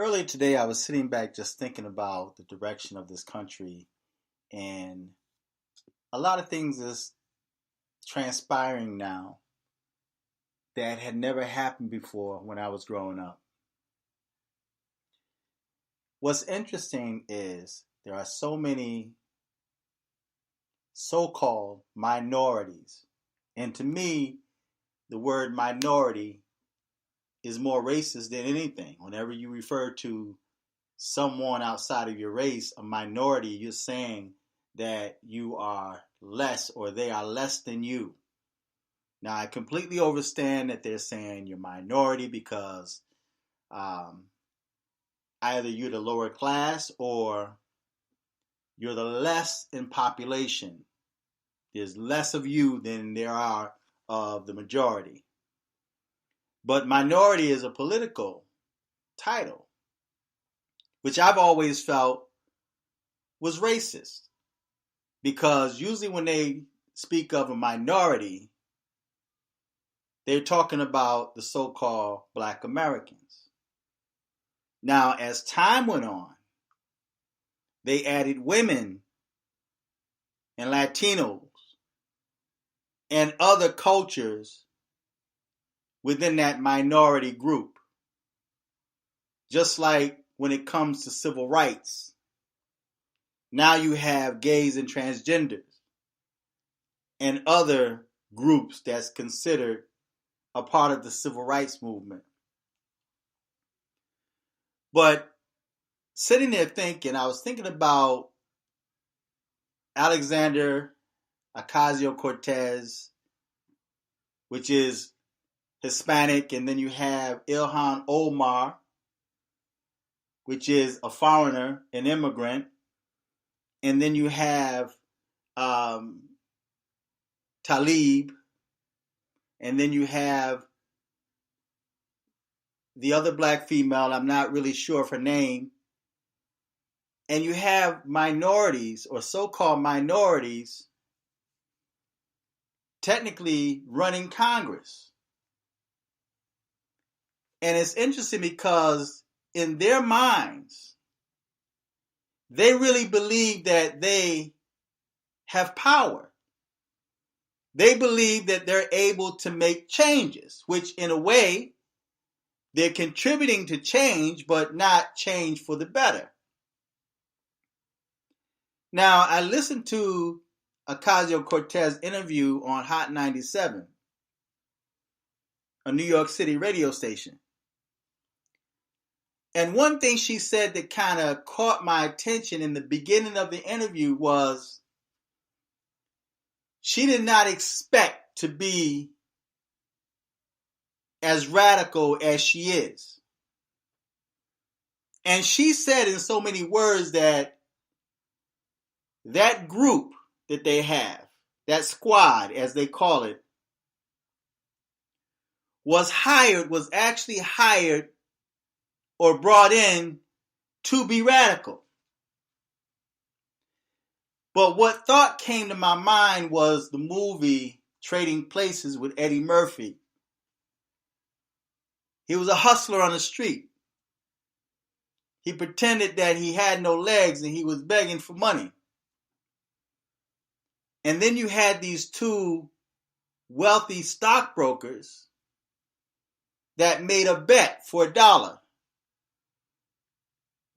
Earlier today, I was sitting back just thinking about the direction of this country, and a lot of things is transpiring now that had never happened before when I was growing up. What's interesting is there are so many so called minorities. And to me, the word minority is more racist than anything. Whenever you refer to someone outside of your race, a minority, you're saying that you are less or they are less than you. Now, I completely understand that they're saying you're minority because um, either you're the lower class or you're the less in population. There's less of you than there are of the majority. But minority is a political title, which I've always felt was racist. Because usually when they speak of a minority, they're talking about the so-called Black Americans. Now, as time went on, they added women and Latinos and other cultures within that minority group. Just like when it comes to civil rights, now you have gays and transgenders and other groups that's considered a part of the civil rights movement. But sitting there thinking, I was thinking about Alexander Ocasio-Cortez, which is Hispanic, and then you have Ilhan Omar, which is a foreigner, an immigrant, and then you have Talib, and then you have the other black female, I'm not really sure of her name, and you have minorities or so-called minorities technically running Congress. And it's interesting because in their minds, they really believe that they have power. They believe that they're able to make changes, which in a way, they're contributing to change, but not change for the better. Now, I listened to Ocasio-Cortez interview on Hot 97, a New York City radio station. And one thing she said that kind of caught my attention in the beginning of the interview was she did not expect to be as radical as she is. And she said in so many words that that group that they have, that squad as they call it, was actually hired or brought in to be radical. But what thought came to my mind was the movie Trading Places with Eddie Murphy. He was a hustler on the street. He pretended that he had no legs and he was begging for money. And then you had these two wealthy stockbrokers that made a bet for $1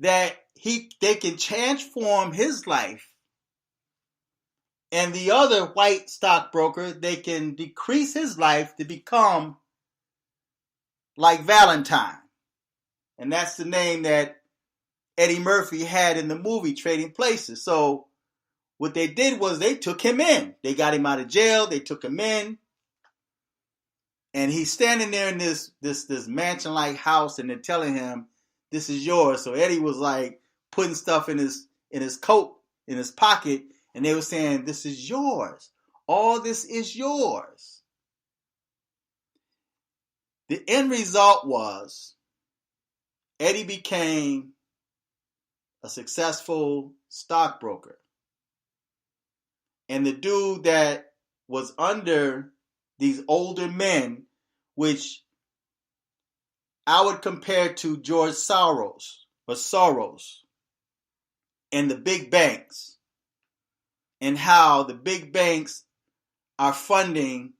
that they can transform his life, and the other white stockbroker, they can decrease his life to become like Valentine. And that's the name that Eddie Murphy had in the movie Trading Places. So what they did was they took him in. They got him out of jail. They took him in. And he's standing there in this mansion-like house, and they're telling him, this is yours. So Eddie was like putting stuff in his coat, in his pocket, and they were saying, this is yours. All this is yours. The end result was Eddie became a successful stockbroker. And the dude that was under these older men, which I would compare to George Soros and the big banks, and how the big banks are funding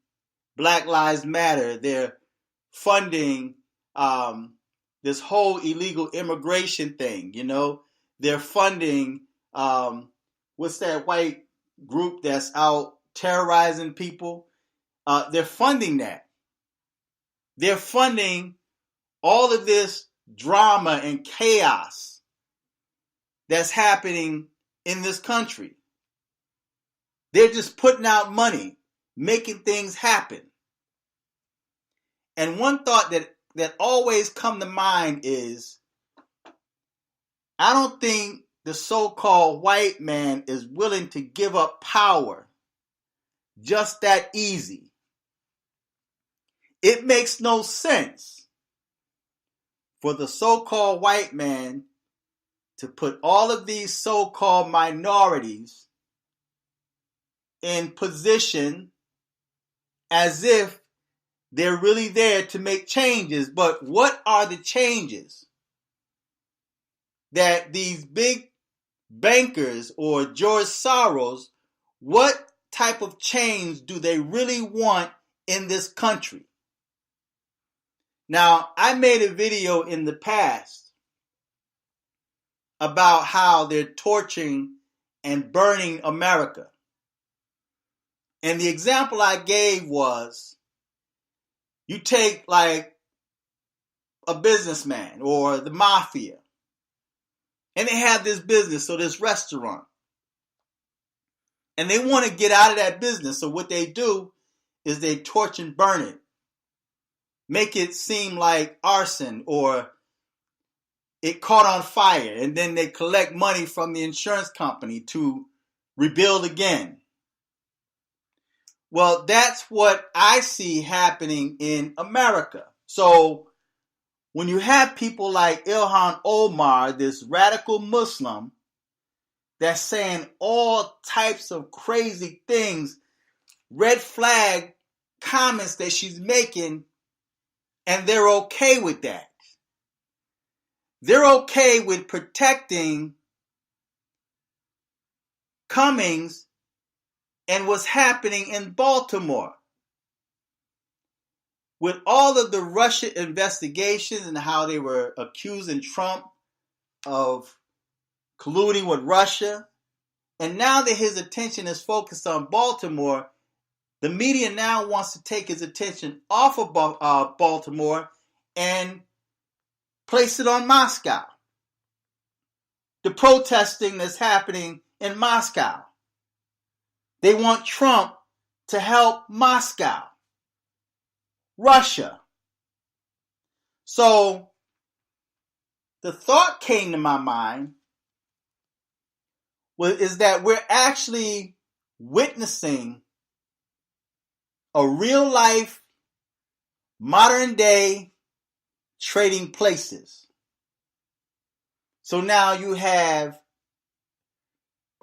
Black Lives Matter. They're funding this whole illegal immigration thing. They're funding what's that white group that's out terrorizing people? They're funding that. They're funding all of this drama and chaos that's happening in this country. They're just putting out money, making things happen. And one thought that always come to mind is, I don't think the so-called white man is willing to give up power just that easy. It makes no sense for the so-called white man to put all of these so-called minorities in position as if they're really there to make changes. But what are the changes that these big bankers or George Soros, what type of change do they really want in this country? Now, I made a video in the past about how they're torching and burning America. And the example I gave was, you take like a businessman or the mafia, and they have this business, so this restaurant, and they want to get out of that business. So what they do is they torch and burn it, make it seem like arson or it caught on fire, and then they collect money from the insurance company to rebuild again. Well, that's what I see happening in America. So when you have people like Ilhan Omar, this radical Muslim, that's saying all types of crazy things, red flag comments that she's making, and they're okay with that. They're okay with protecting Cummings and what's happening in Baltimore. With all of the Russia investigations and how they were accusing Trump of colluding with Russia, and now that his attention is focused on Baltimore, the media now wants to take his attention off of Baltimore and place it on Moscow. The protesting that's happening in Moscow. They want Trump to help Moscow, Russia. So the thought came to my mind is that we're actually witnessing a real life, modern day trading places. So now you have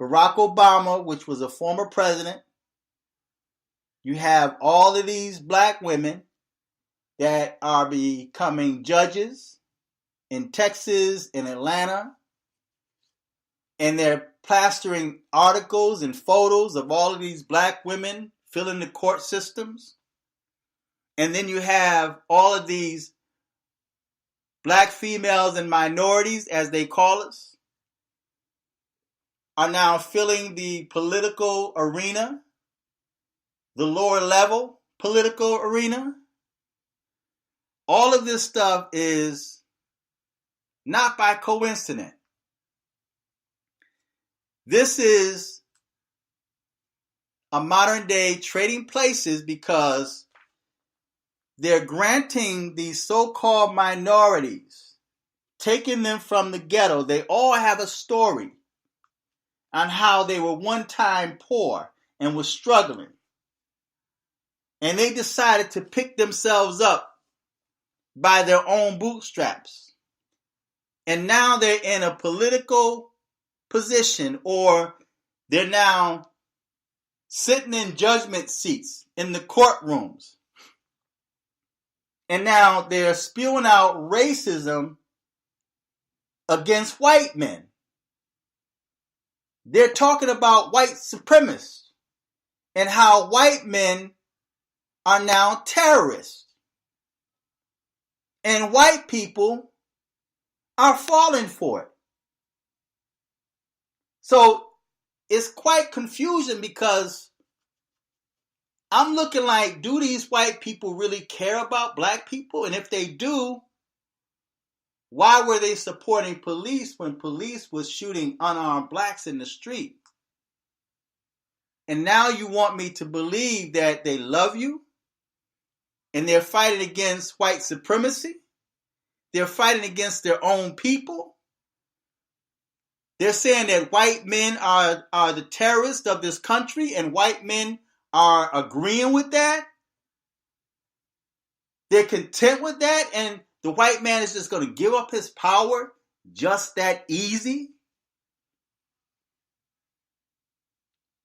Barack Obama, which was a former president. You have all of these black women that are becoming judges in Texas, in Atlanta, and they're plastering articles and photos of all of these black women filling the court systems. And then you have all of these black females and minorities, as they call us, are now filling the political arena, the lower level political arena. All of this stuff is not by coincidence. This is a modern day trading places because they're granting these so-called minorities, taking them from the ghetto. They all have a story on how they were one time poor and were struggling. And they decided to pick themselves up by their own bootstraps. And now they're in a political position, or they're now sitting in judgment seats in the courtrooms. And now they're spewing out racism against white men. They're talking about white supremacists and how white men are now terrorists. And white people are falling for it. So it's quite confusing because I'm looking like, do these white people really care about black people? And if they do, why were they supporting police when police was shooting unarmed blacks in the street? And now you want me to believe that they love you and they're fighting against white supremacy? They're fighting against their own people? They're saying that white men are the terrorists of this country and white men are agreeing with that? They're content with that and the white man is just going to give up his power just that easy?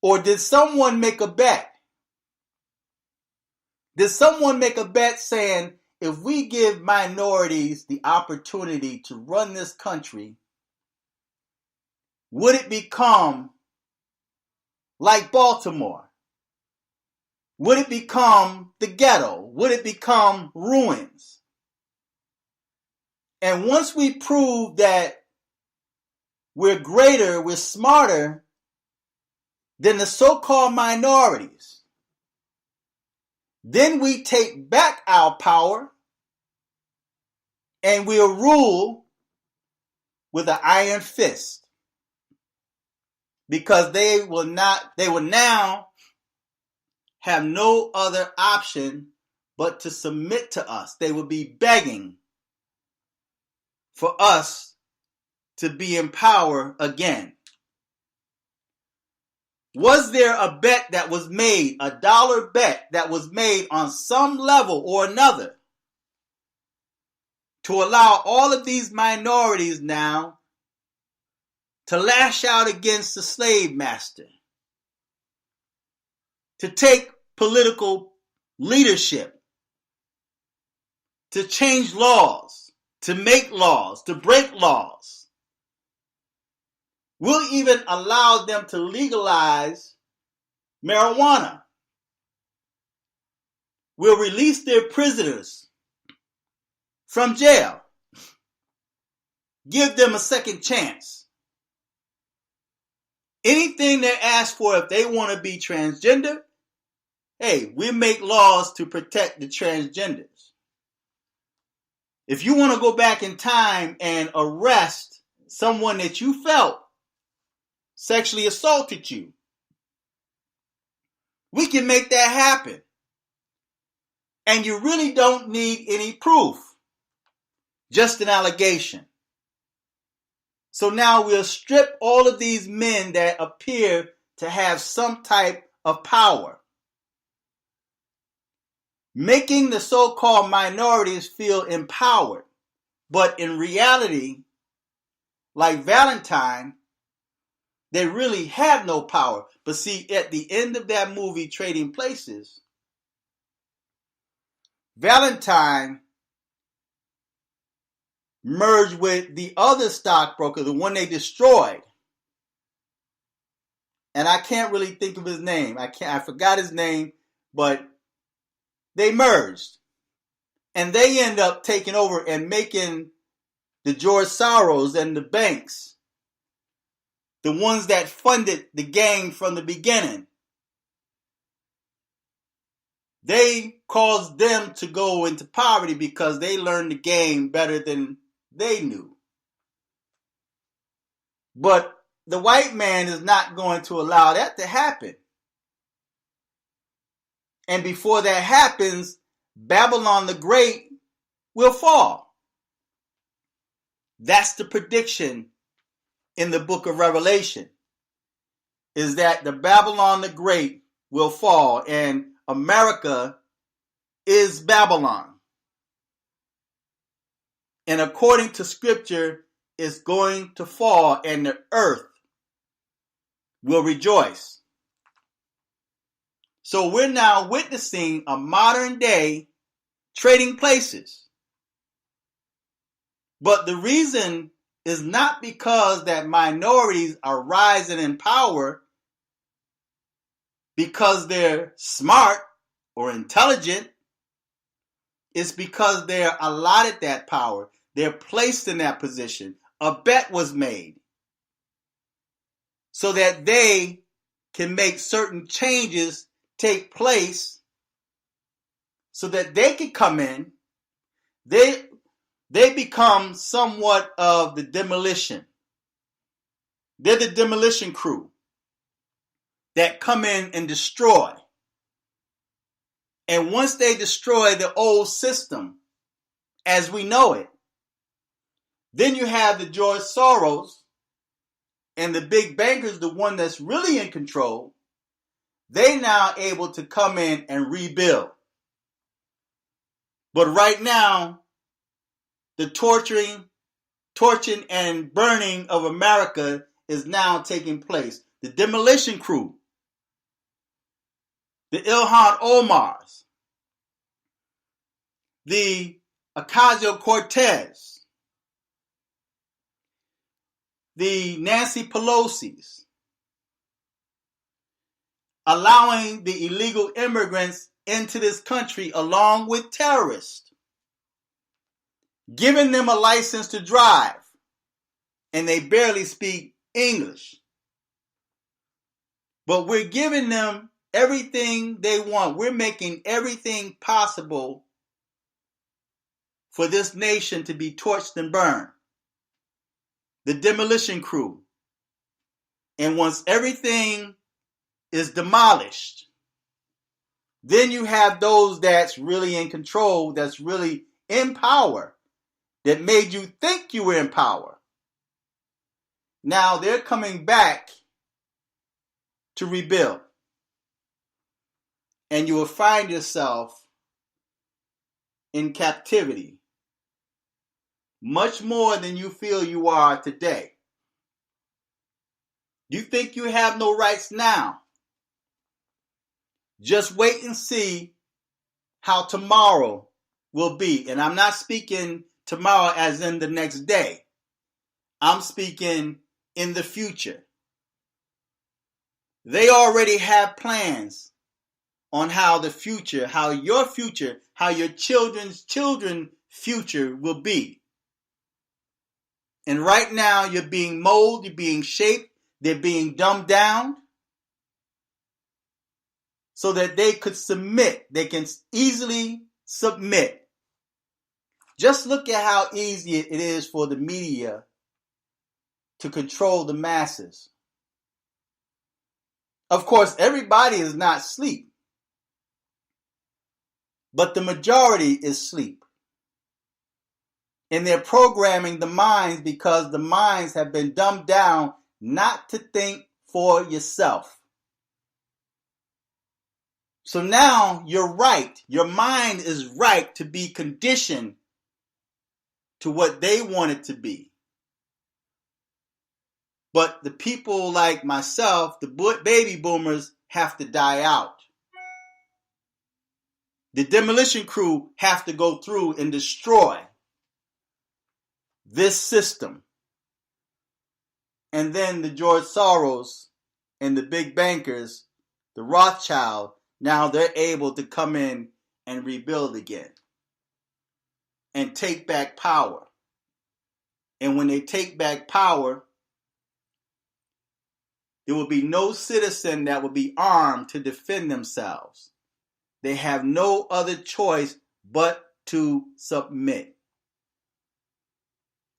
Or did someone make a bet? Did someone make a bet saying, if we give minorities the opportunity to run this country, would it become like Baltimore? Would it become the ghetto? Would it become ruins? And once we prove that we're greater, we're smarter than the so-called minorities, then we take back our power and we'll rule with an iron fist. Because they will now have no other option but to submit to us. They will be begging for us to be in power again. Was there a bet that was made, a dollar bet that was made on some level or another to allow all of these minorities now to lash out against the slave master, to take political leadership, to change laws, to make laws, to break laws? We'll even allow them to legalize marijuana. We'll release their prisoners from jail. Give them a second chance. Anything they ask for, if they want to be transgender, hey, we make laws to protect the transgenders. If you want to go back in time and arrest someone that you felt sexually assaulted you, we can make that happen. And you really don't need any proof, just an allegation. So now we'll strip all of these men that appear to have some type of power, making the so-called minorities feel empowered. But in reality, like Valentine, they really have no power. But see, at the end of that movie, Trading Places, Valentine merged with the other stockbroker, the one they destroyed. And I can't really think of his name. I forgot his name, but they merged. And they end up taking over and making the George Soros and the banks, the ones that funded the gang from the beginning, they caused them to go into poverty because they learned the game better than they knew. But the white man is not going to allow that to happen. And before that happens, Babylon the Great will fall. That's the prediction in the book of Revelation, is that the Babylon the Great will fall and America is Babylon. And according to scripture, it's going to fall and the earth will rejoice. So we're now witnessing a modern day trading places. But the reason is not because that minorities are rising in power because they're smart or intelligent. It's because they're allotted that power. They're placed in that position. A bet was made so that they can make certain changes take place so that they can come in. They become somewhat of the demolition. They're the demolition crew that come in and destroy. And once they destroy the old system as we know it, then you have the George Soros and the big bankers, the one that's really in control. They now able to come in and rebuild. But right now, the torching and burning of America is now taking place. The demolition crew, the Ilhan Omars, the Ocasio-Cortez, the Nancy Pelosi's, allowing the illegal immigrants into this country along with terrorists, giving them a license to drive, and they barely speak English. But we're giving them everything they want. We're making everything possible for this nation to be torched and burned. The demolition crew. And once everything is demolished, then you have those that's really in control, that's really in power, that made you think you were in power. Now they're coming back to rebuild. And you will find yourself in captivity much more than you feel you are today. You think you have no rights now. Just wait and see how tomorrow will be. And I'm not speaking tomorrow as in the next day. I'm speaking in the future. They already have plans on how the future, how your future, how your children's future will be. And right now you're being molded, you're being shaped, they're being dumbed down so that they could submit. They can easily submit. Just look at how easy it is for the media to control the masses. Of course, everybody is not asleep, but the majority is asleep. And they're programming the minds because the minds have been dumbed down not to think for yourself. So now you're right. Your mind is right to be conditioned to what they want it to be. But the people like myself, the baby boomers, have to die out. The demolition crew have to go through and destroy this system. And then the George Soros and the big bankers, the Rothschild, now they're able to come in and rebuild again and take back power. And when they take back power, there will be no citizen that will be armed to defend themselves. They have no other choice but to submit.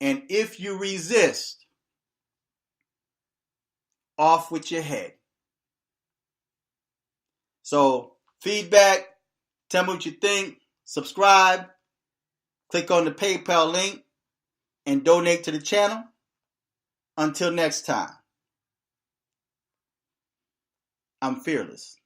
And if you resist, off with your head. So, feedback, tell me what you think, subscribe, click on the PayPal link, and donate to the channel. Until next time, I'm fearless.